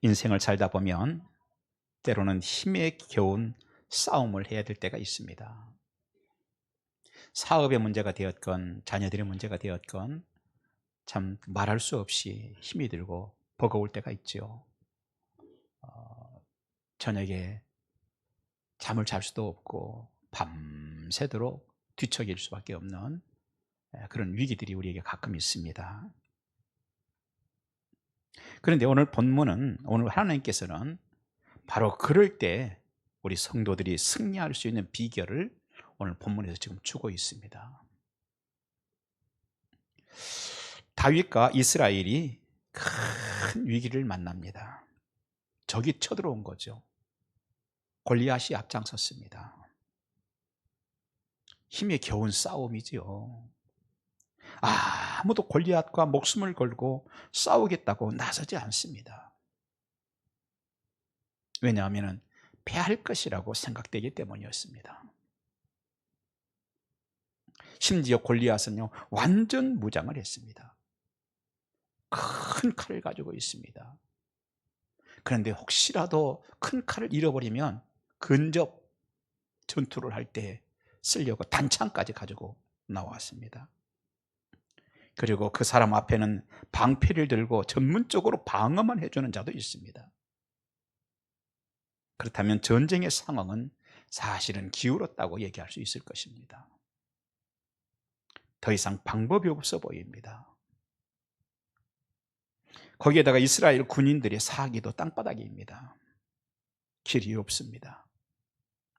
인생을 살다 보면 때로는 힘에 겨운 싸움을 해야 될 때가 있습니다. 사업의 문제가 되었건 자녀들의 문제가 되었건 참 말할 수 없이 힘이 들고 버거울 때가 있죠. 저녁에 잠을 잘 수도 없고 밤새도록 뒤척일 수밖에 없는 그런 위기들이 우리에게 가끔 있습니다. 그런데 오늘 본문은, 오늘 하나님께서는 바로 그럴 때 우리 성도들이 승리할 수 있는 비결을 오늘 본문에서 지금 주고 있습니다. 다윗과 이스라엘이 큰 위기를 만납니다. 적이 쳐들어온 거죠. 골리앗이 앞장섰습니다. 힘에 겨운 싸움이지요. 아무도 골리앗과 목숨을 걸고 싸우겠다고 나서지 않습니다. 왜냐하면 패할 것이라고 생각되기 때문이었습니다. 심지어 골리앗은요, 완전 무장을 했습니다. 큰 칼을 가지고 있습니다. 그런데 혹시라도 큰 칼을 잃어버리면 근접 전투를 할 때 쓰려고 단창까지 가지고 나왔습니다. 그리고 그 사람 앞에는 방패를 들고 전문적으로 방어만 해주는 자도 있습니다. 그렇다면 전쟁의 상황은 사실은 기울었다고 얘기할 수 있을 것입니다. 더 이상 방법이 없어 보입니다. 거기에다가 이스라엘 군인들의 사기도 땅바닥입니다. 길이 없습니다.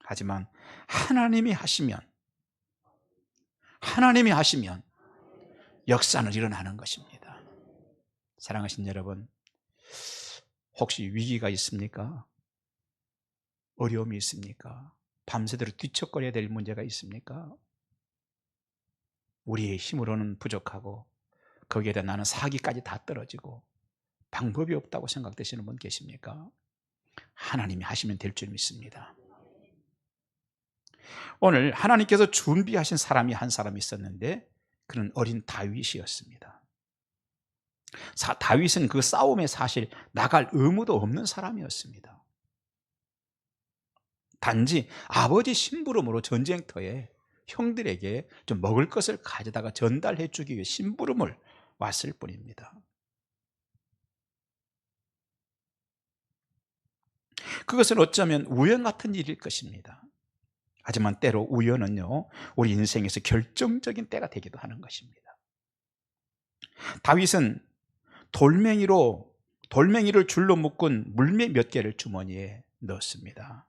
하지만 하나님이 하시면 역사는 일어나는 것입니다. 사랑하신 여러분, 혹시 위기가 있습니까? 어려움이 있습니까? 밤새도록 뒤척거려야 될 문제가 있습니까? 우리의 힘으로는 부족하고 거기에다 나는 사기까지 다 떨어지고 방법이 없다고 생각되시는 분 계십니까? 하나님이 하시면 될 줄 믿습니다. 오늘 하나님께서 준비하신 사람이 한 사람 있었는데 그는 어린 다윗이었습니다. 다윗은 그 싸움에 사실 나갈 의무도 없는 사람이었습니다. 단지 아버지 심부름으로 전쟁터에 형들에게 좀 먹을 것을 가져다가 전달해 주기 위해 심부름을 왔을 뿐입니다. 그것은 어쩌면 우연 같은 일일 것입니다. 하지만 때로 우연은요, 우리 인생에서 결정적인 때가 되기도 하는 것입니다. 다윗은 돌멩이를 줄로 묶은 물매 몇 개를 주머니에 넣었습니다.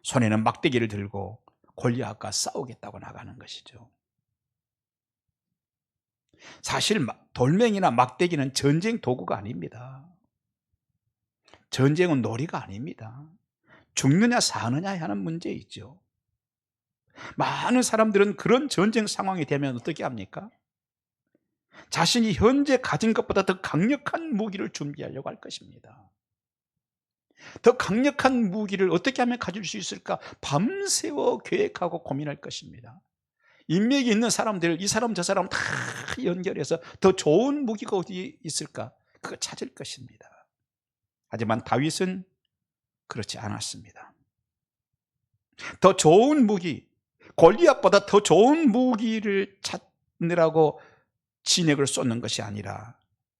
손에는 막대기를 들고 골리앗과 싸우겠다고 나가는 것이죠. 사실 돌멩이나 막대기는 전쟁 도구가 아닙니다. 전쟁은 놀이가 아닙니다. 죽느냐 사느냐 하는 문제이죠. 많은 사람들은 그런 전쟁 상황이 되면 어떻게 합니까? 자신이 현재 가진 것보다 더 강력한 무기를 준비하려고 할 것입니다. 더 강력한 무기를 어떻게 하면 가질 수 있을까? 밤새워 계획하고 고민할 것입니다. 인맥이 있는 사람들, 이 사람 저 사람 다 연결해서 더 좋은 무기가 어디 있을까? 그거 찾을 것입니다. 하지만 다윗은 그렇지 않았습니다. 더 좋은 무기, 골리앗보다 더 좋은 무기를 찾느라고 진액을 쏟는 것이 아니라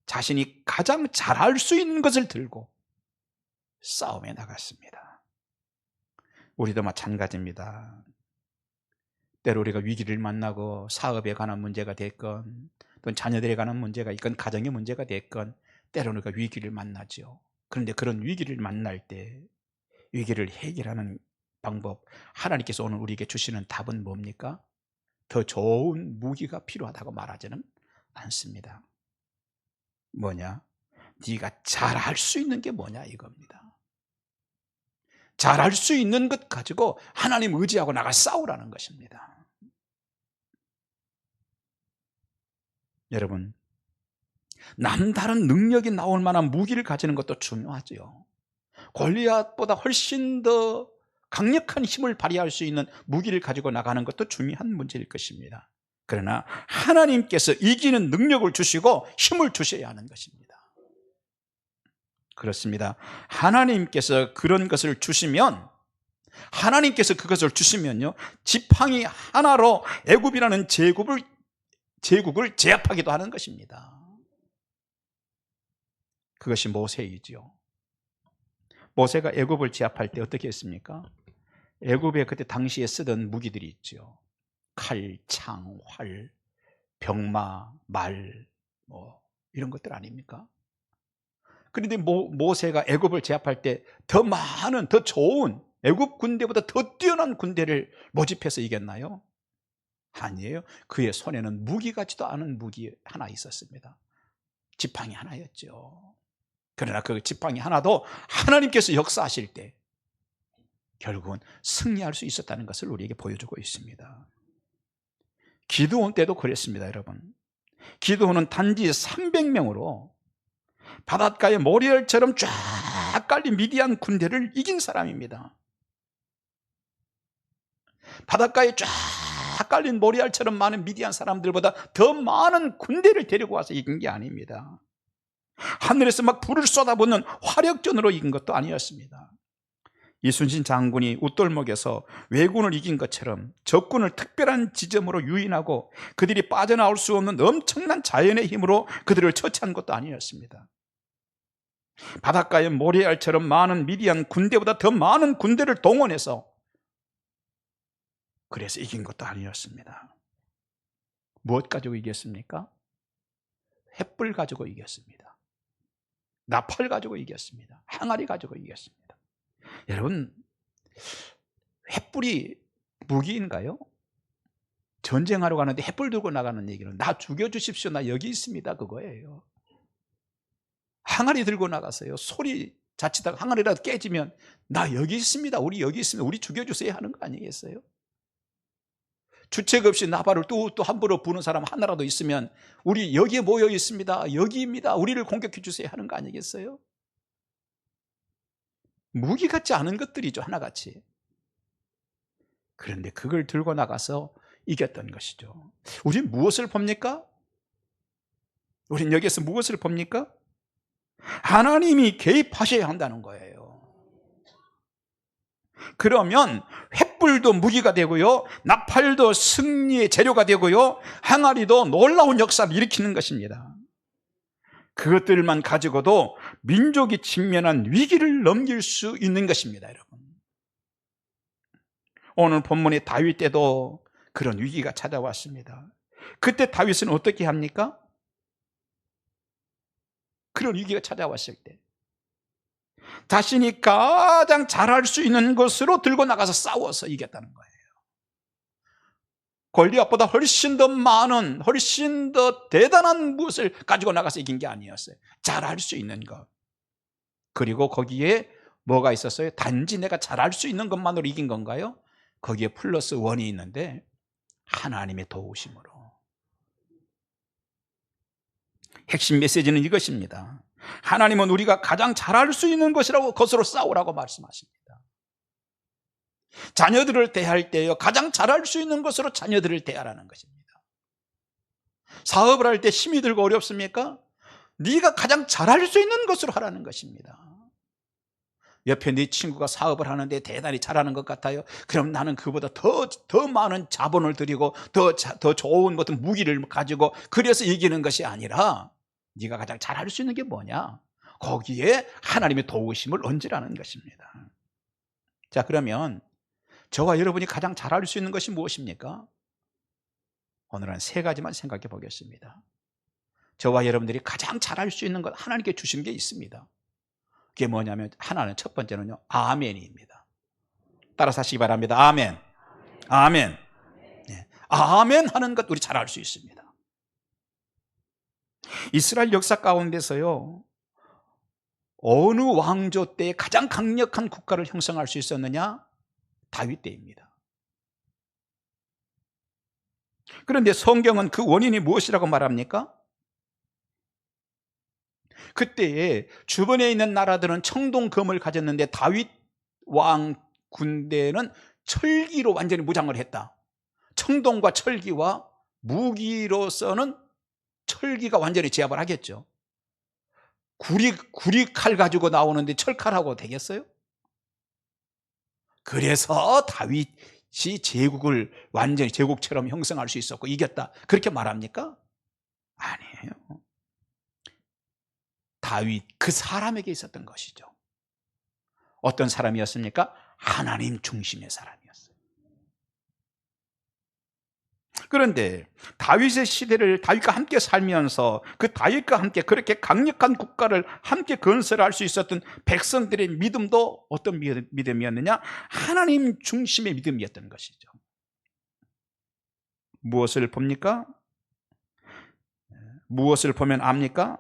자신이 가장 잘할 수 있는 것을 들고 싸움에 나갔습니다. 우리도 마찬가지입니다. 때로 우리가 위기를 만나고 사업에 관한 문제가 됐건 또는 자녀들에 관한 문제가 있건 가정의 문제가 됐건 때로는 우리가 위기를 만나죠. 그런데 그런 위기를 만날 때 위기를 해결하는 방법, 하나님께서 오늘 우리에게 주시는 답은 뭡니까? 더 좋은 무기가 필요하다고 말하지는 않습니다. 뭐냐? 네가 잘할 수 있는 게 뭐냐 이겁니다. 잘할 수 있는 것 가지고 하나님 의지하고 나가 싸우라는 것입니다. 여러분, 남다른 능력이 나올 만한 무기를 가지는 것도 중요하죠. 골리앗보다 훨씬 더 강력한 힘을 발휘할 수 있는 무기를 가지고 나가는 것도 중요한 문제일 것입니다. 그러나 하나님께서 이기는 능력을 주시고 힘을 주셔야 하는 것입니다. 그렇습니다. 하나님께서 그런 것을 주시면, 하나님께서 그것을 주시면요, 지팡이 하나로 애굽이라는 제국을 제압하기도 하는 것입니다. 그것이 모세이지요. 모세가 애굽을 제압할 때 어떻게 했습니까? 애굽에 그때 당시에 쓰던 무기들이 있죠. 칼, 창, 활, 병마, 말, 이런 것들 아닙니까? 그런데 모세가 애굽을 제압할 때 더 많은, 더 좋은, 애굽 군대보다 더 뛰어난 군대를 모집해서 이겼나요? 아니에요. 그의 손에는 무기 같지도 않은 무기 하나 있었습니다. 지팡이 하나였죠. 그러나 그 지팡이 하나도 하나님께서 역사하실 때 결국은 승리할 수 있었다는 것을 우리에게 보여주고 있습니다. 기드온 때도 그랬습니다, 여러분. 기드온은 단지 300명으로 바닷가에 모래알처럼 쫙 깔린 미디안 군대를 이긴 사람입니다. 바닷가에 쫙 깔린 모래알처럼 많은 미디안 사람들보다 더 많은 군대를 데리고 와서 이긴 게 아닙니다. 하늘에서 막 불을 쏟아붓는 화력전으로 이긴 것도 아니었습니다. 이순신 장군이 웃돌목에서 왜군을 이긴 것처럼 적군을 특별한 지점으로 유인하고 그들이 빠져나올 수 없는 엄청난 자연의 힘으로 그들을 처치한 것도 아니었습니다. 바닷가에 모래알처럼 많은 미디안 군대보다 더 많은 군대를 동원해서 그래서 이긴 것도 아니었습니다. 무엇 가지고 이겼습니까? 횃불 가지고 이겼습니다. 나팔 가지고 이겼습니다. 항아리 가지고 이겼습니다. 여러분, 횃불이 무기인가요? 전쟁하러 가는데 횃불 들고 나가는 얘기는 나 죽여주십시오, 나 여기 있습니다, 그거예요. 항아리 들고 나가세요. 소리 자칫다가 항아리라도 깨지면 나 여기 있습니다, 우리 여기 있습니다, 우리 죽여주세요 하는 거 아니겠어요? 주책 없이 나발을 또 함부로 부는 사람 하나라도 있으면 우리 여기에 모여 있습니다, 여기입니다, 우리를 공격해 주세요 하는 거 아니겠어요? 무기 같지 않은 것들이죠, 하나같이. 그런데 그걸 들고 나가서 이겼던 것이죠. 우린 무엇을 봅니까? 우린 여기에서 무엇을 봅니까? 하나님이 개입하셔야 한다는 거예요. 그러면 횃불도 무기가 되고요, 나팔도 승리의 재료가 되고요, 항아리도 놀라운 역사를 일으키는 것입니다. 그것들만 가지고도 민족이 직면한 위기를 넘길 수 있는 것입니다, 여러분. 오늘 본문의 다윗 때도 그런 위기가 찾아왔습니다. 그때 다윗은 어떻게 합니까? 그런 위기가 찾아왔을 때 자신이 가장 잘할 수 있는 것으로 들고 나가서 싸워서 이겼다는 거예요. 골리앗보다 훨씬 더 많은, 훨씬 더 대단한 무엇을 가지고 나가서 이긴 게 아니었어요. 잘할 수 있는 것. 그리고 거기에 뭐가 있었어요? 단지 내가 잘할 수 있는 것만으로 이긴 건가요? 거기에 플러스 원이 있는데 하나님의 도우심으로. 핵심 메시지는 이것입니다. 하나님은 우리가 가장 잘할 수 있는 것으로 싸우라고 말씀하십니다. 자녀들을 대할 때요, 가장 잘할 수 있는 것으로 자녀들을 대하라는 것입니다. 사업을 할 때 힘이 들고 어렵습니까? 네가 가장 잘할 수 있는 것으로 하라는 것입니다. 옆에 네 친구가 사업을 하는데 대단히 잘하는 것 같아요. 그럼 나는 그보다 더 많은 자본을 들이고 더 좋은 어떤 무기를 가지고 그래서 이기는 것이 아니라 네가 가장 잘할 수 있는 게 뭐냐? 거기에 하나님의 도우심을 얹으라는 것입니다. 자, 그러면 저와 여러분이 가장 잘할 수 있는 것이 무엇입니까? 오늘은 세 가지만 생각해 보겠습니다. 저와 여러분들이 가장 잘할 수 있는 것, 하나님께 주신 게 있습니다. 그게 뭐냐면 하나는, 첫 번째는요, 아멘입니다. 따라서 하시기 바랍니다. 아멘. 아멘. 네. 아멘 하는 것 우리 잘할 수 있습니다. 이스라엘 역사 가운데서요, 어느 왕조 때 가장 강력한 국가를 형성할 수 있었느냐? 다윗 때입니다. 그런데 성경은 그 원인이 무엇이라고 말합니까? 그때에 주변에 있는 나라들은 청동검을 가졌는데 다윗 왕 군대는 철기로 완전히 무장을 했다. 청동과 철기와 무기로서는 철기가 완전히 제압을 하겠죠. 구리 칼 가지고 나오는데 철칼하고 되겠어요? 그래서 다윗이 제국을 완전히 제국처럼 형성할 수 있었고 이겼다, 그렇게 말합니까? 아니에요. 다윗 그 사람에게 있었던 것이죠. 어떤 사람이었습니까? 하나님 중심의 사람이었어요. 그런데 다윗의 시대를 다윗과 함께 살면서 그 다윗과 함께 그렇게 강력한 국가를 함께 건설할 수 있었던 백성들의 믿음도 어떤 믿음이었느냐? 하나님 중심의 믿음이었던 것이죠. 무엇을 봅니까? 무엇을 보면 압니까?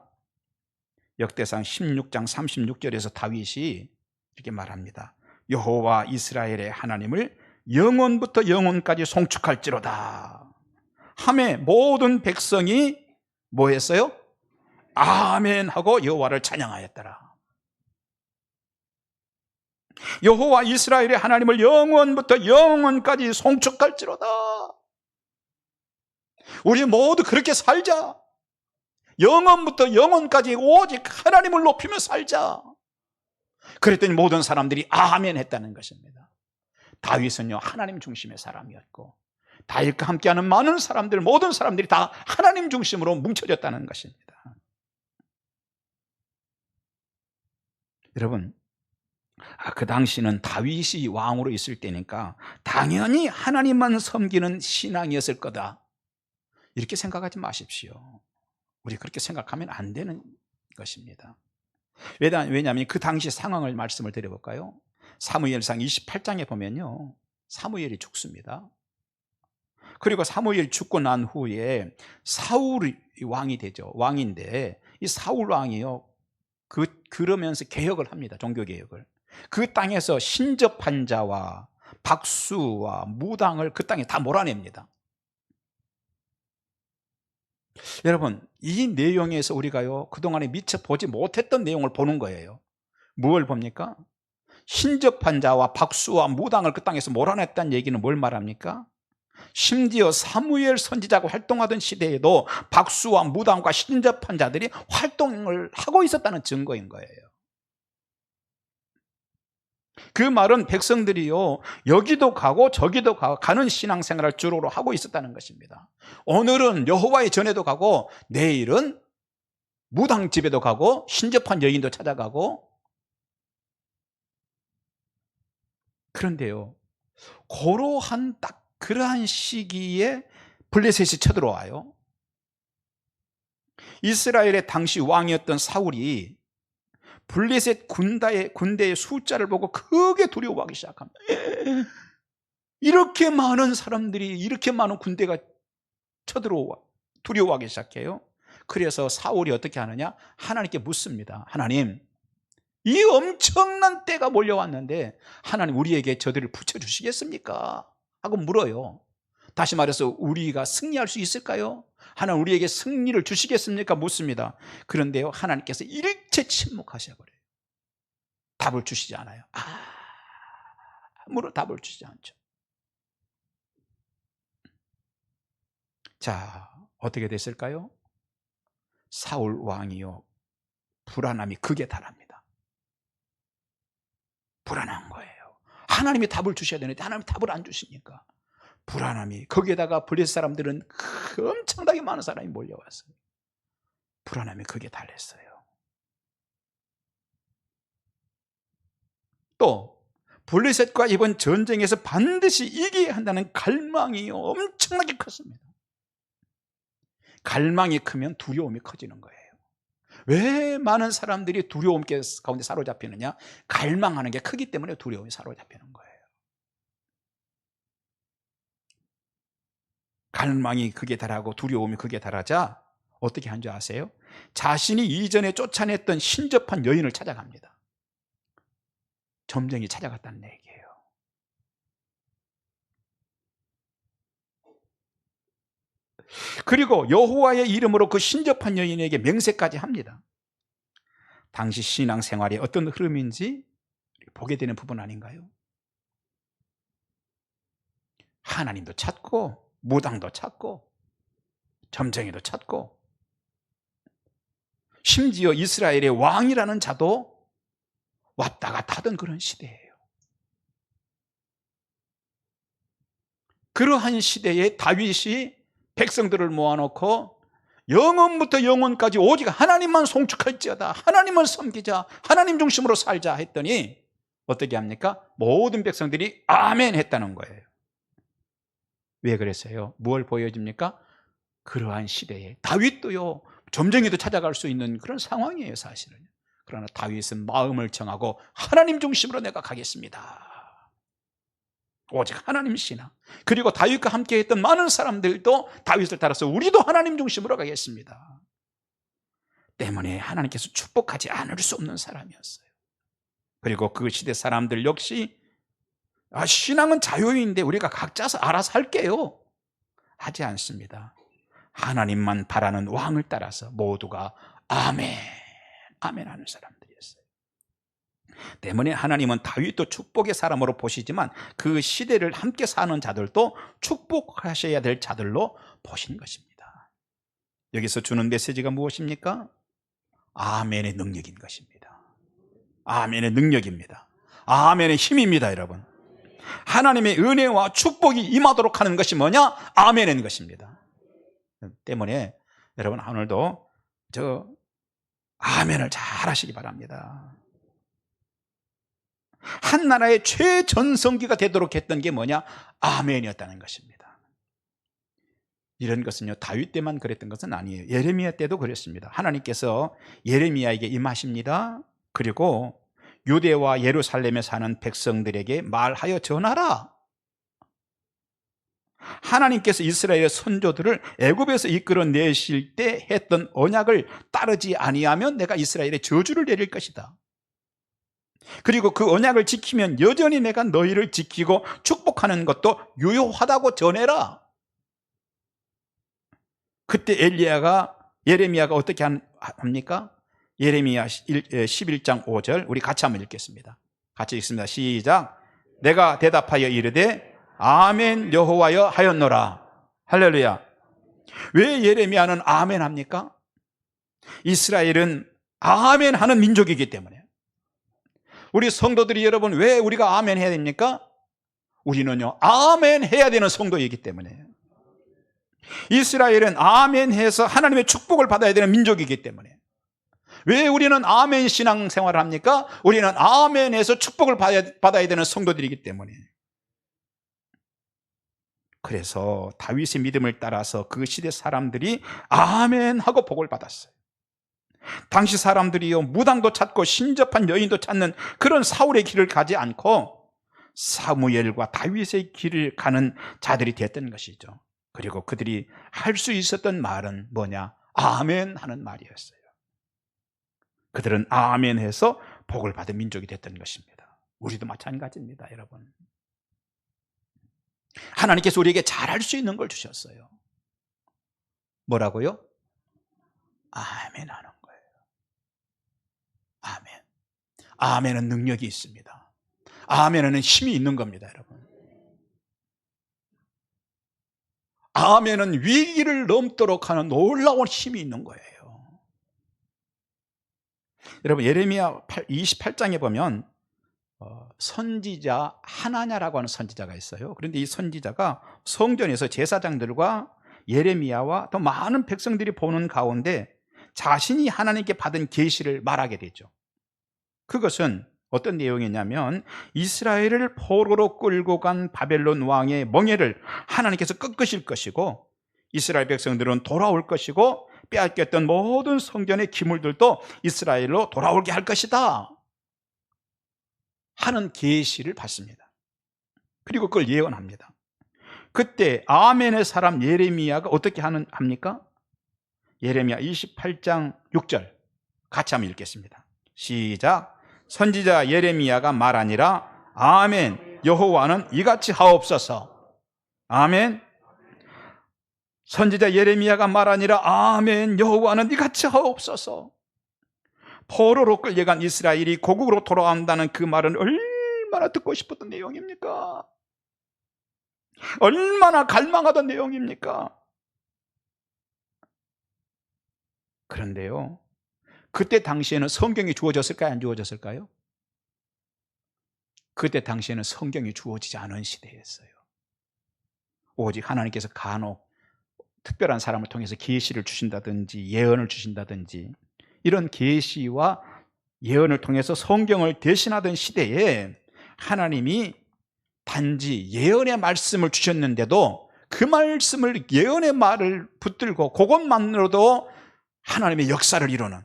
역대상 16장 36절에서 다윗이 이렇게 말합니다. 여호와 이스라엘의 하나님을 영원부터 영원까지 송축할지로다 하매 모든 백성이 뭐 했어요? 아멘 하고 여호와를 찬양하였더라. 여호와 이스라엘의 하나님을 영원부터 영원까지 송축할지로다. 우리 모두 그렇게 살자. 영원부터 영원까지 오직 하나님을 높이며 살자. 그랬더니 모든 사람들이 아멘 했다는 것입니다. 다윗은요 하나님 중심의 사람이었고 다윗과 함께하는 많은 사람들, 모든 사람들이 다 하나님 중심으로 뭉쳐졌다는 것입니다. 여러분, 그 당시는 다윗이 왕으로 있을 때니까 당연히 하나님만 섬기는 신앙이었을 거다, 이렇게 생각하지 마십시오. 우리 그렇게 생각하면 안 되는 것입니다. 왜냐하면 그 당시 상황을 말씀을 드려볼까요? 사무엘상 28장에 보면요 사무엘이 죽습니다. 그리고 사무엘 죽고 난 후에 사울이 왕이 되죠. 왕인데 이 사울 왕이요 그러면서 개혁을 합니다. 종교개혁을. 그 땅에서 신접한 자와 박수와 무당을 그 땅에 다 몰아냅니다. 여러분, 이 내용에서 우리가요 그동안에 미처 보지 못했던 내용을 보는 거예요. 무엇을 봅니까? 신접한 자와 박수와 무당을 그 땅에서 몰아냈다는 얘기는 뭘 말합니까? 심지어 사무엘 선지자가 활동하던 시대에도 박수와 무당과 신접한 자들이 활동을 하고 있었다는 증거인 거예요. 그 말은 백성들이요 여기도 가고 저기도 가는 신앙생활을 주로 하고 있었다는 것입니다. 오늘은 여호와의 전에도 가고 내일은 무당집에도 가고 신접한 여인도 찾아가고. 그런데요 그러한 시기에 블레셋이 쳐들어와요. 이스라엘의 당시 왕이었던 사울이 블레셋 군대의 숫자를 보고 크게 두려워하기 시작합니다. 이렇게 많은 사람들이, 이렇게 많은 군대가 쳐들어와 두려워하기 시작해요. 그래서 사울이 어떻게 하느냐? 하나님께 묻습니다. 하나님, 이 엄청난 때가 몰려왔는데 하나님 우리에게 저들을 붙여주시겠습니까? 하고 물어요. 다시 말해서 우리가 승리할 수 있을까요? 하나님 우리에게 승리를 주시겠습니까? 묻습니다. 그런데요 하나님께서 일체 침묵하셔버려요. 답을 주시지 않아요. 아무런 답을 주시지 않죠. 자, 어떻게 됐을까요? 사울 왕이요 불안함이 극에 달합니다. 불안한 거예요. 하나님이 답을 주셔야 되는데 하나님이 답을 안 주시니까 불안함이, 거기에다가 블레셋 사람들은 엄청나게 많은 사람이 몰려왔어요. 불안함이 극에 달했어요. 또 블레셋과 이번 전쟁에서 반드시 이겨야 한다는 갈망이 엄청나게 컸습니다. 갈망이 크면 두려움이 커지는 거예요. 왜 많은 사람들이 두려움 가운데 사로잡히느냐? 갈망하는 게 크기 때문에 두려움이 사로잡히는 거예요. 갈망이 극에 달하고 두려움이 극에 달하자 어떻게 한 줄 아세요? 자신이 이전에 쫓아냈던 신접한 여인을 찾아갑니다. 점쟁이 찾아갔다는 얘기예요. 그리고 여호와의 이름으로 그 신접한 여인에게 맹세까지 합니다. 당시 신앙생활이 어떤 흐름인지 보게 되는 부분 아닌가요? 하나님도 찾고 무당도 찾고 점쟁이도 찾고 심지어 이스라엘의 왕이라는 자도 왔다 갔다 하던 그런 시대예요. 그러한 시대에 다윗이 백성들을 모아놓고 영원부터 영원까지 오직 하나님만 송축할지어다, 하나님만 섬기자, 하나님 중심으로 살자 했더니 어떻게 합니까? 모든 백성들이 아멘 했다는 거예요. 왜 그랬어요? 뭘 보여줍니까? 그러한 시대에 다윗도요, 점쟁이도 찾아갈 수 있는 그런 상황이에요, 사실은. 그러나 다윗은 마음을 정하고 하나님 중심으로 내가 가겠습니다. 오직 하나님 신앙. 그리고 다윗과 함께 했던 많은 사람들도 다윗을 따라서 우리도 하나님 중심으로 가겠습니다. 때문에 하나님께서 축복하지 않을 수 없는 사람이었어요. 그리고 그 시대 사람들 역시 신앙은 자유인데 우리가 각자 알아서 할게요 하지 않습니다. 하나님만 바라는 왕을 따라서 모두가 아멘, 아멘 하는 사람들이었어요. 때문에 하나님은 다윗도 축복의 사람으로 보시지만 그 시대를 함께 사는 자들도 축복하셔야 될 자들로 보신 것입니다. 여기서 주는 메시지가 무엇입니까? 아멘의 능력인 것입니다. 아멘의 능력입니다. 아멘의 힘입니다, 여러분. 하나님의 은혜와 축복이 임하도록 하는 것이 뭐냐? 아멘인 것입니다. 때문에 여러분 오늘도 아멘을 잘 하시기 바랍니다. 한 나라의 최전성기가 되도록 했던 게 뭐냐? 아멘이었다는 것입니다. 이런 것은요, 다윗 때만 그랬던 것은 아니에요. 예레미야 때도 그랬습니다. 하나님께서 예레미야에게 임하십니다. 그리고 유대와 예루살렘에 사는 백성들에게 말하여 전하라. 하나님께서 이스라엘의 선조들을 애굽에서 이끌어내실 때 했던 언약을 따르지 아니하면 내가 이스라엘에 저주를 내릴 것이다. 그리고 그 언약을 지키면 여전히 내가 너희를 지키고 축복하는 것도 유효하다고 전해라. 그때 예레미야가 어떻게 합니까? 예레미야 11장 5절 우리 같이 한번 읽겠습니다. 같이 읽습니다. 시작. 내가 대답하여 이르되 아멘 여호와여 하였노라. 할렐루야. 왜 예레미야는 아멘 합니까? 이스라엘은 아멘 하는 민족이기 때문에. 우리 성도들이 여러분 왜 우리가 아멘 해야 됩니까? 우리는요 아멘 해야 되는 성도이기 때문에. 이스라엘은 아멘 해서 하나님의 축복을 받아야 되는 민족이기 때문에. 왜 우리는 아멘 신앙생활을 합니까? 우리는 아멘 해서 축복을 받아야 되는 성도들이기 때문에. 그래서 다윗의 믿음을 따라서 그 시대 사람들이 아멘 하고 복을 받았어요. 당시 사람들이요 무당도 찾고 신접한 여인도 찾는 그런 사울의 길을 가지 않고 사무엘과 다윗의 길을 가는 자들이 됐던 것이죠. 그리고 그들이 할 수 있었던 말은 뭐냐? 아멘 하는 말이었어요. 그들은 아멘 해서 복을 받은 민족이 됐던 것입니다. 우리도 마찬가지입니다, 여러분. 하나님께서 우리에게 잘할 수 있는 걸 주셨어요. 뭐라고요? 아멘 하는 거예요. 아멘. 아멘은 능력이 있습니다. 아멘은 힘이 있는 겁니다, 여러분. 아멘은 위기를 넘도록 하는 놀라운 힘이 있는 거예요. 여러분 예레미야 28장에 보면 선지자 하나냐라고 하는 선지자가 있어요. 그런데 이 선지자가 성전에서 제사장들과 예레미야와 또 많은 백성들이 보는 가운데 자신이 하나님께 받은 계시를 말하게 되죠. 그것은 어떤 내용이냐면 이스라엘을 포로로 끌고 간 바벨론 왕의 멍에를 하나님께서 꺾으실 것이고 이스라엘 백성들은 돌아올 것이고 빼앗겼던 모든 성전의 기물들도 이스라엘로 돌아오게 할 것이다 하는 계시를 받습니다. 그리고 그걸 예언합니다. 그때 아멘의 사람 예레미야가 어떻게 합니까? 예레미야 28장 6절 같이 한번 읽겠습니다. 시작. 선지자 예레미야가 말하니라 아멘 여호와는 이같이 하옵소서. 아멘. 선지자 예레미야가 말하니라 아멘 여호와는 이같이 하옵소서. 포로로 끌려간 이스라엘이 고국으로 돌아온다는 그 말은 얼마나 듣고 싶었던 내용입니까? 얼마나 갈망하던 내용입니까? 그런데요 그때 당시에는 성경이 주어졌을까요? 안 주어졌을까요? 그때 당시에는 성경이 주어지지 않은 시대였어요. 오직 하나님께서 간혹 특별한 사람을 통해서 계시를 주신다든지 예언을 주신다든지 이런 계시와 예언을 통해서 성경을 대신하던 시대에 하나님이 단지 예언의 말씀을 주셨는데도 그 말씀을 예언의 말을 붙들고 그것만으로도 하나님의 역사를 이루는,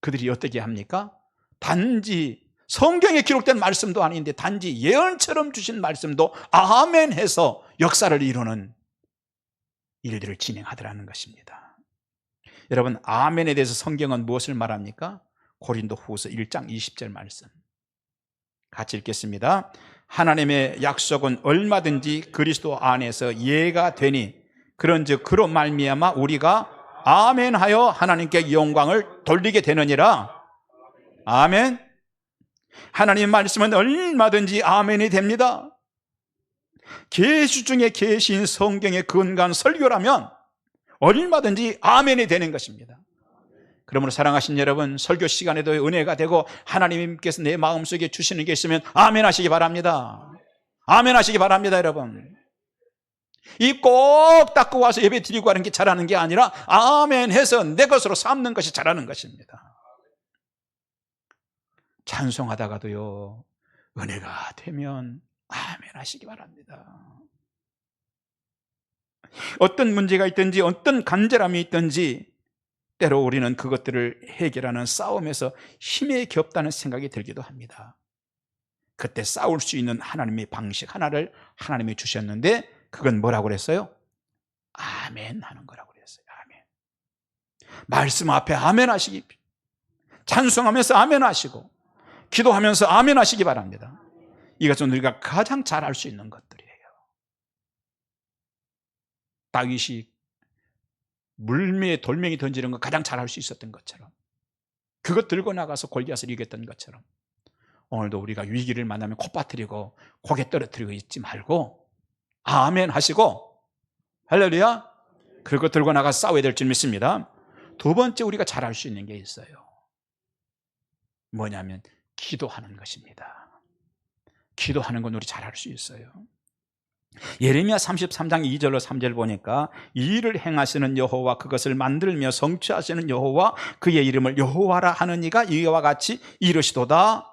그들이 어떻게 합니까? 단지 성경에 기록된 말씀도 아닌데 단지 예언처럼 주신 말씀도 아멘 해서 역사를 이루는 일들을 진행하더라는 것입니다. 여러분, 아멘에 대해서 성경은 무엇을 말합니까? 고린도후서 1장 20절 말씀 같이 읽겠습니다. 하나님의 약속은 얼마든지 그리스도 안에서 예가 되니 그런즉 그로 말미암아 우리가 아멘하여 하나님께 영광을 돌리게 되느니라. 아멘. 하나님의 말씀은 얼마든지 아멘이 됩니다. 계시 중에 계시인 성경의 근간 설교라면 얼마든지 아멘이 되는 것입니다. 그러므로 사랑하신 여러분, 설교 시간에도 은혜가 되고 하나님께서 내 마음속에 주시는 게 있으면 아멘 하시기 바랍니다. 아멘 하시기 바랍니다. 여러분, 입 꼭 닫고 와서 예배 드리고 하는 게 잘하는 게 아니라 아멘 해서 내 것으로 삼는 것이 잘하는 것입니다. 찬송하다가도요, 은혜가 되면 아멘 하시기 바랍니다. 어떤 문제가 있든지 어떤 간절함이 있든지 때로 우리는 그것들을 해결하는 싸움에서 힘에 겹다는 생각이 들기도 합니다. 그때 싸울 수 있는 하나님의 방식 하나를 하나님이 주셨는데 그건 뭐라고 그랬어요? 아멘 하는 거라고 그랬어요. 아멘. 말씀 앞에 아멘 하시기, 찬송하면서 아멘 하시고 기도하면서 아멘 하시기 바랍니다. 이것은 우리가 가장 잘 할 수 있는 것들이에요. 다윗이 물매에 돌멩이 던지는 거 가장 잘 할 수 있었던 것처럼, 그것 들고 나가서 골리앗을 이겼던 것처럼 오늘도 우리가 위기를 만나면 코 빠뜨리고 고개 떨어뜨리고 있지 말고 아멘 하시고 할렐루야, 그것 들고 나가서 싸워야 될 줄 믿습니다. 두 번째 우리가 잘 할 수 있는 게 있어요. 뭐냐면 기도하는 것입니다. 기도하는 건 우리 잘 할 수 있어요. 예레미야 33장 2절로 3절 보니까 이 일을 행하시는 여호와, 그것을 만들며 성취하시는 여호와, 그의 이름을 여호와라 하는 이가 이와 같이 이르시도다.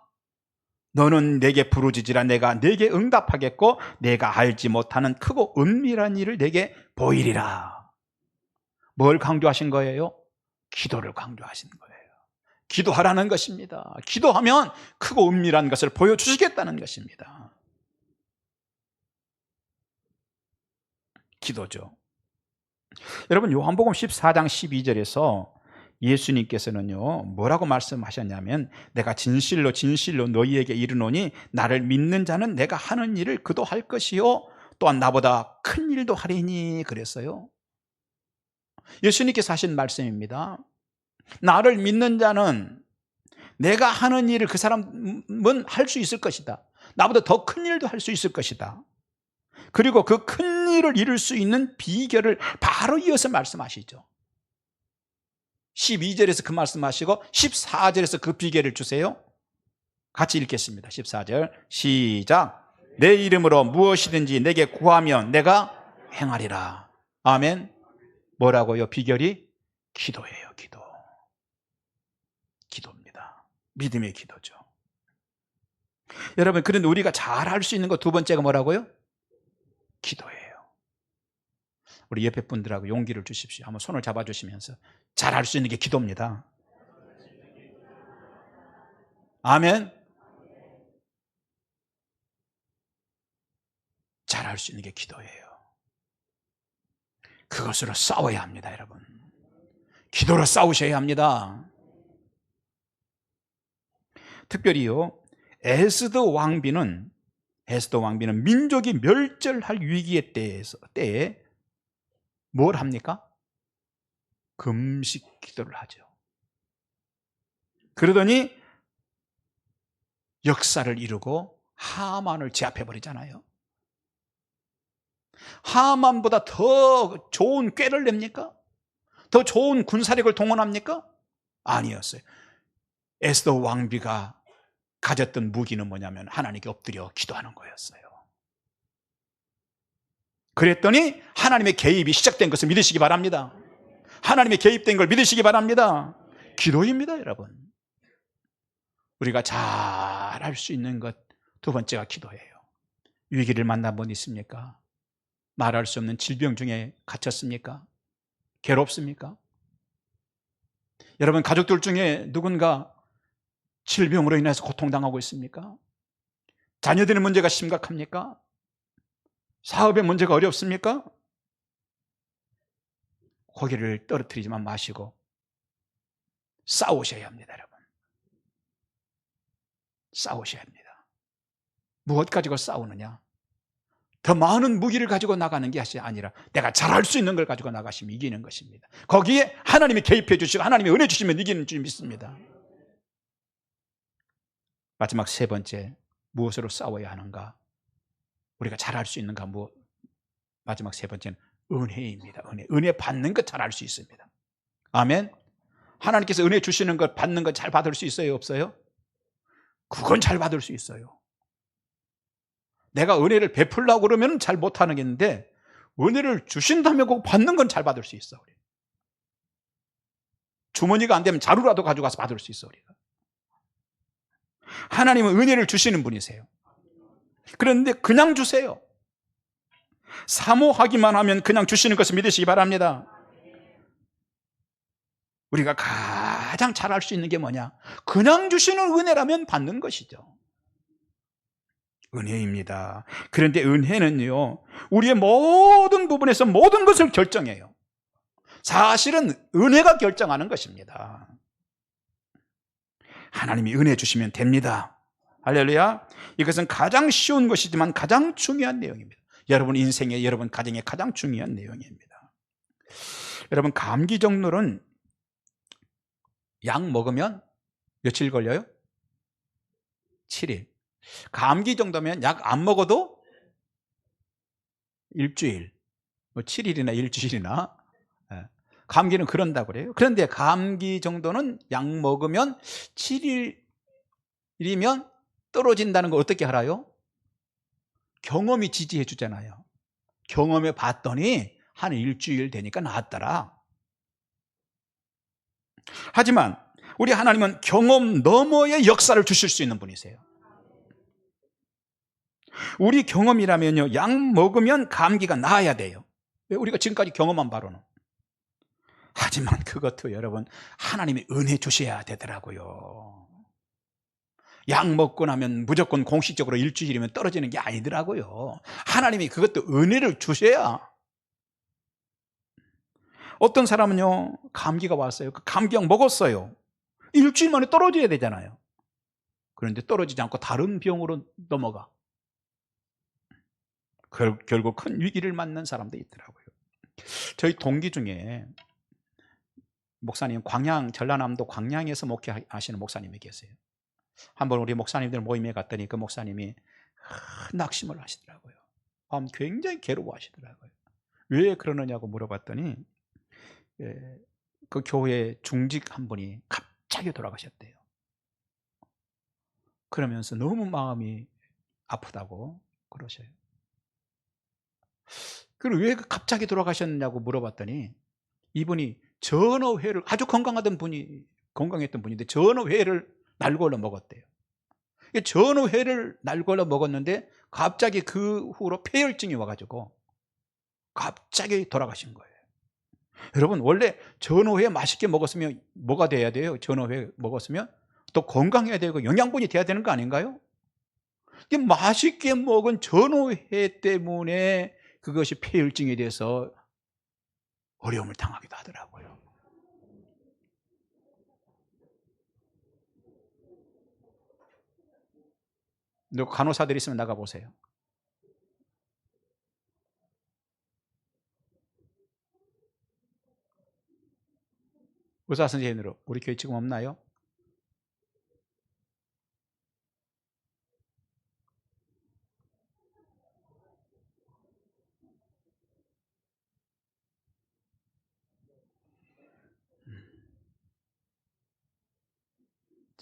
너는 내게 부르짖으라 내가 내게 응답하겠고 내가 알지 못하는 크고 은밀한 일을 내게 보이리라. 뭘 강조하신 거예요? 기도를 강조하신 거예요. 기도하라는 것입니다. 기도하면 크고 은밀한 것을 보여주시겠다는 것입니다. 기도죠. 여러분, 요한복음 14장 12절에서 예수님께서는요 뭐라고 말씀하셨냐면, 내가 진실로 진실로 너희에게 이르노니 나를 믿는 자는 내가 하는 일을 그도 할 것이요 또한 나보다 큰 일도 하리니 그랬어요. 예수님께서 하신 말씀입니다. 나를 믿는 자는 내가 하는 일을 그 사람은 할 수 있을 것이다. 나보다 더 큰 일도 할 수 있을 것이다. 그리고 그 큰 일을 이룰 수 있는 비결을 바로 이어서 말씀하시죠. 12절에서 그 말씀하시고 14절에서 그 비결을 주세요. 같이 읽겠습니다. 14절 시작. 내 이름으로 무엇이든지 내게 구하면 내가 행하리라. 아멘. 뭐라고요? 비결이 기도예요. 기도. 기도입니다. 믿음의 기도죠. 여러분, 그런데 우리가 잘 할 수 있는 거 두 번째가 뭐라고요? 기도예요. 우리 옆에 분들하고 용기를 주십시오. 한번 손을 잡아주시면서 잘 할 수 있는 게 기도입니다. 아멘. 잘 할 수 있는 게 기도예요. 그것으로 싸워야 합니다. 여러분, 기도로 싸우셔야 합니다. 특별히요, 에스더 왕비는 민족이 멸절할 위기의 때에 뭘 합니까? 금식 기도를 하죠. 그러더니 역사를 이루고 하만을 제압해 버리잖아요. 하만보다 더 좋은 꾀를 냅니까? 더 좋은 군사력을 동원합니까? 아니었어요. 에스더 왕비가 가졌던 무기는 뭐냐면 하나님께 엎드려 기도하는 거였어요. 그랬더니 하나님의 개입이 시작된 것을 믿으시기 바랍니다. 하나님의 개입된 걸 믿으시기 바랍니다. 기도입니다, 여러분. 우리가 잘할 수 있는 것 두 번째가 기도예요. 위기를 만난 분 있습니까? 말할 수 없는 질병 중에 갇혔습니까? 괴롭습니까? 여러분 가족들 중에 누군가 질병으로 인해서 고통당하고 있습니까? 자녀들의 문제가 심각합니까? 사업의 문제가 어렵습니까? 고개를 떨어뜨리지만 마시고 싸우셔야 합니다, 여러분. 싸우셔야 합니다. 무엇 가지고 싸우느냐? 더 많은 무기를 가지고 나가는 게 아니라 내가 잘할 수 있는 걸 가지고 나가시면 이기는 것입니다. 거기에 하나님이 개입해 주시고 하나님이 은혜 주시면 이기는 줄 믿습니다. 마지막 세 번째, 무엇으로 싸워야 하는가? 우리가 잘할 수 있는가? 마지막 세 번째는 은혜입니다. 은혜 받는 것 잘할 수 있습니다. 아멘. 하나님께서 은혜 주시는 것 받는 것 잘 받을 수 있어요, 없어요? 그건 잘 받을 수 있어요. 내가 은혜를 베풀려고 그러면 잘 못하겠는데 은혜를 주신다면 그거 받는 건 잘 받을 수 있어. 우리. 주머니가 안 되면 자루라도 가져가서 받을 수 있어. 우리가. 하나님은 은혜를 주시는 분이세요. 그런데 그냥 주세요. 사모하기만 하면 그냥 주시는 것을 믿으시기 바랍니다. 우리가 가장 잘할 수 있는 게 뭐냐? 그냥 주시는 은혜라면 받는 것이죠. 은혜입니다. 그런데 은혜는요, 우리의 모든 부분에서 모든 것을 결정해요. 사실은 은혜가 결정하는 것입니다. 하나님이 은혜 주시면 됩니다. 할렐루야. 이것은 가장 쉬운 것이지만 가장 중요한 내용입니다. 여러분 인생에, 여러분 가정에 가장 중요한 내용입니다. 여러분 감기 정도는 약 먹으면 며칠 걸려요? 7일. 감기 정도면 약 안 먹어도 일주일, 7일이나 일주일이나. 감기는 그런다고 그래요. 그런데 감기 정도는 약 먹으면 7일이면 떨어진다는 걸 어떻게 알아요? 경험이 지지해 주잖아요. 경험해 봤더니 한 일주일 되니까 나았더라. 하지만 우리 하나님은 경험 너머의 역사를 주실 수 있는 분이세요. 우리 경험이라면요, 약 먹으면 감기가 나아야 돼요. 왜? 우리가 지금까지 경험한 바로는. 하지만 그것도 여러분 하나님이 은혜 주셔야 되더라고요. 약 먹고 나면 무조건 공식적으로 일주일이면 떨어지는 게 아니더라고요. 하나님이 그것도 은혜를 주셔야. 어떤 사람은요, 감기가 왔어요. 그 감기약 먹었어요. 일주일 만에 떨어져야 되잖아요. 그런데 떨어지지 않고 다른 병으로 넘어가. 결국 큰 위기를 맞는 사람도 있더라고요. 저희 동기 중에 목사님, 전라남도 광양에서 목회하시는 목사님이 계세요. 한번 우리 목사님들 모임에 갔더니 그 목사님이 낙심을 하시더라고요. 굉장히 괴로워하시더라고요. 왜 그러느냐고 물어봤더니 그 교회 중직 한 분이 갑자기 돌아가셨대요. 그러면서 너무 마음이 아프다고 그러셔요. 그리고 왜 갑자기 돌아가셨냐고 물어봤더니 이분이 전어회를, 아주 건강했던 분인데 전어회를 날골로 먹었대요. 전어회를 날골로 먹었는데 갑자기 그 후로 폐혈증이 와가지고 갑자기 돌아가신 거예요. 여러분 원래 전어회 맛있게 먹었으면 뭐가 돼야 돼요? 전어회 먹었으면 또 건강해야 되고 영양분이 돼야 되는 거 아닌가요? 맛있게 먹은 전어회 때문에 그것이 폐혈증이 돼서 어려움을 당하기도 하더라고요. 간호사들 있으면 나가보세요. 의사 선생님으로 우리 교회 지금 없나요?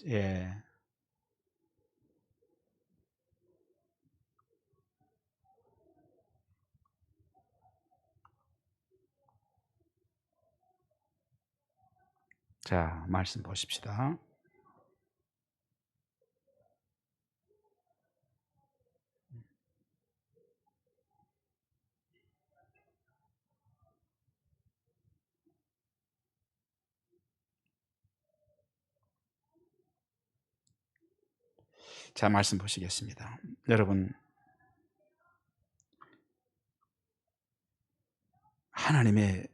예. 자, 말씀 보십시다. 자, 말씀 보시겠습니다. 여러분, 하나님의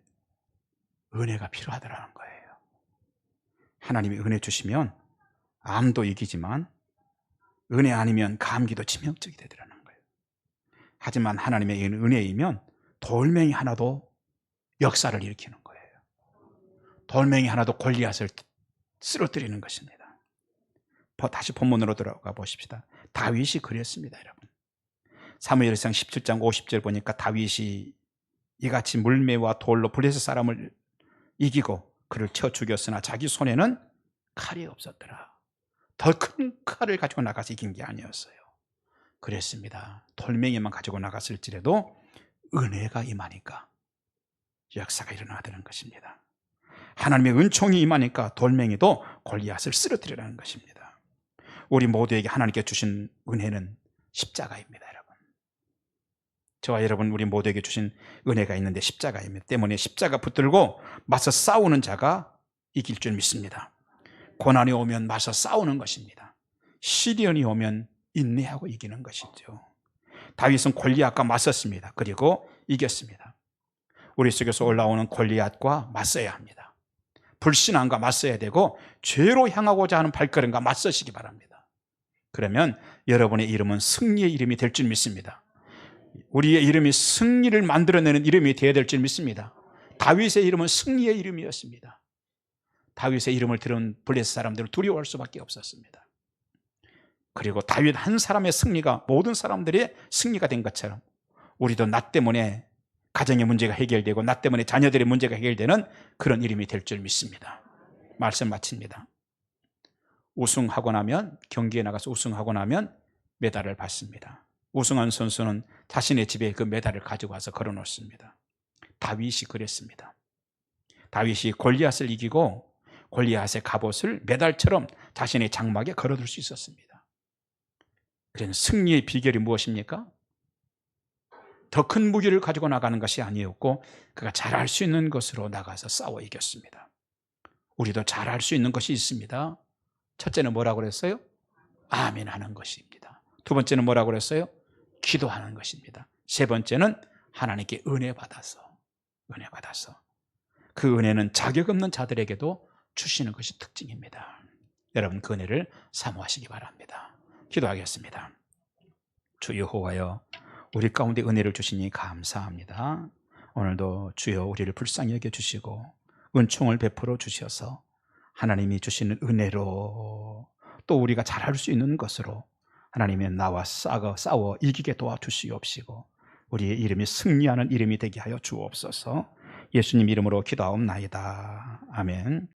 은혜가 필요하더라는 거예요. 하나님이 은혜 주시면 암도 이기지만 은혜 아니면 감기도 치명적이 되더라는 거예요. 하지만 하나님의 은혜이면 돌멩이 하나도 역사를 일으키는 거예요. 돌멩이 하나도 골리앗을 쓰러뜨리는 것입니다. 다시 본문으로 들어가 보십시다. 다윗이 그랬습니다, 여러분. 사무엘상 17장 50절 보니까 다윗이 이같이 물매와 돌로 블레셋 사람을 이기고 그를 쳐 죽였으나 자기 손에는 칼이 없었더라. 더 큰 칼을 가지고 나가서 이긴 게 아니었어요. 그랬습니다. 돌멩이만 가지고 나갔을지라도 은혜가 임하니까 역사가 일어나는 것입니다. 하나님의 은총이 임하니까 돌멩이도 골리앗을 쓰러뜨리라는 것입니다. 우리 모두에게 하나님께 주신 은혜는 십자가입니다, 여러분. 저와 여러분, 우리 모두에게 주신 은혜가 있는데 십자가입니다. 때문에 십자가 붙들고 맞서 싸우는 자가 이길 줄 믿습니다. 고난이 오면 맞서 싸우는 것입니다. 시련이 오면 인내하고 이기는 것이죠. 다윗은 골리앗과 맞섰습니다. 그리고 이겼습니다. 우리 속에서 올라오는 골리앗과 맞서야 합니다. 불신앙과 맞서야 되고 죄로 향하고자 하는 발걸음과 맞서시기 바랍니다. 그러면 여러분의 이름은 승리의 이름이 될 줄 믿습니다. 우리의 이름이 승리를 만들어내는 이름이 되어야 될 줄 믿습니다. 다윗의 이름은 승리의 이름이었습니다. 다윗의 이름을 들은 블레셋 사람들은 두려워할 수밖에 없었습니다. 그리고 다윗 한 사람의 승리가 모든 사람들의 승리가 된 것처럼 우리도 나 때문에 가정의 문제가 해결되고 나 때문에 자녀들의 문제가 해결되는 그런 이름이 될 줄 믿습니다. 말씀 마칩니다. 우승하고 나면, 경기에 나가서 우승하고 나면 메달을 받습니다. 우승한 선수는 자신의 집에 그 메달을 가지고 와서 걸어놓습니다. 다윗이 그랬습니다. 다윗이 골리앗을 이기고 골리앗의 갑옷을 메달처럼 자신의 장막에 걸어둘 수 있었습니다. 그래서 승리의 비결이 무엇입니까? 더 큰 무기를 가지고 나가는 것이 아니었고 그가 잘할 수 있는 것으로 나가서 싸워 이겼습니다. 우리도 잘할 수 있는 것이 있습니다. 첫째는 뭐라고 그랬어요? 아멘 하는 것입니다. 두 번째는 뭐라고 그랬어요? 기도하는 것입니다. 세 번째는 하나님께 은혜 받아서 그 은혜는 자격 없는 자들에게도 주시는 것이 특징입니다. 여러분, 그 은혜를 사모하시기 바랍니다. 기도하겠습니다. 주 여호와여, 우리 가운데 은혜를 주시니 감사합니다. 오늘도 주여 우리를 불쌍히 여겨주시고 은총을 베풀어 주셔서 하나님이 주시는 은혜로 또 우리가 잘할 수 있는 것으로 하나님의 나와 싸워 이기게 도와주시옵시고 우리의 이름이 승리하는 이름이 되게 하여 주옵소서. 예수님 이름으로 기도하옵나이다. 아멘.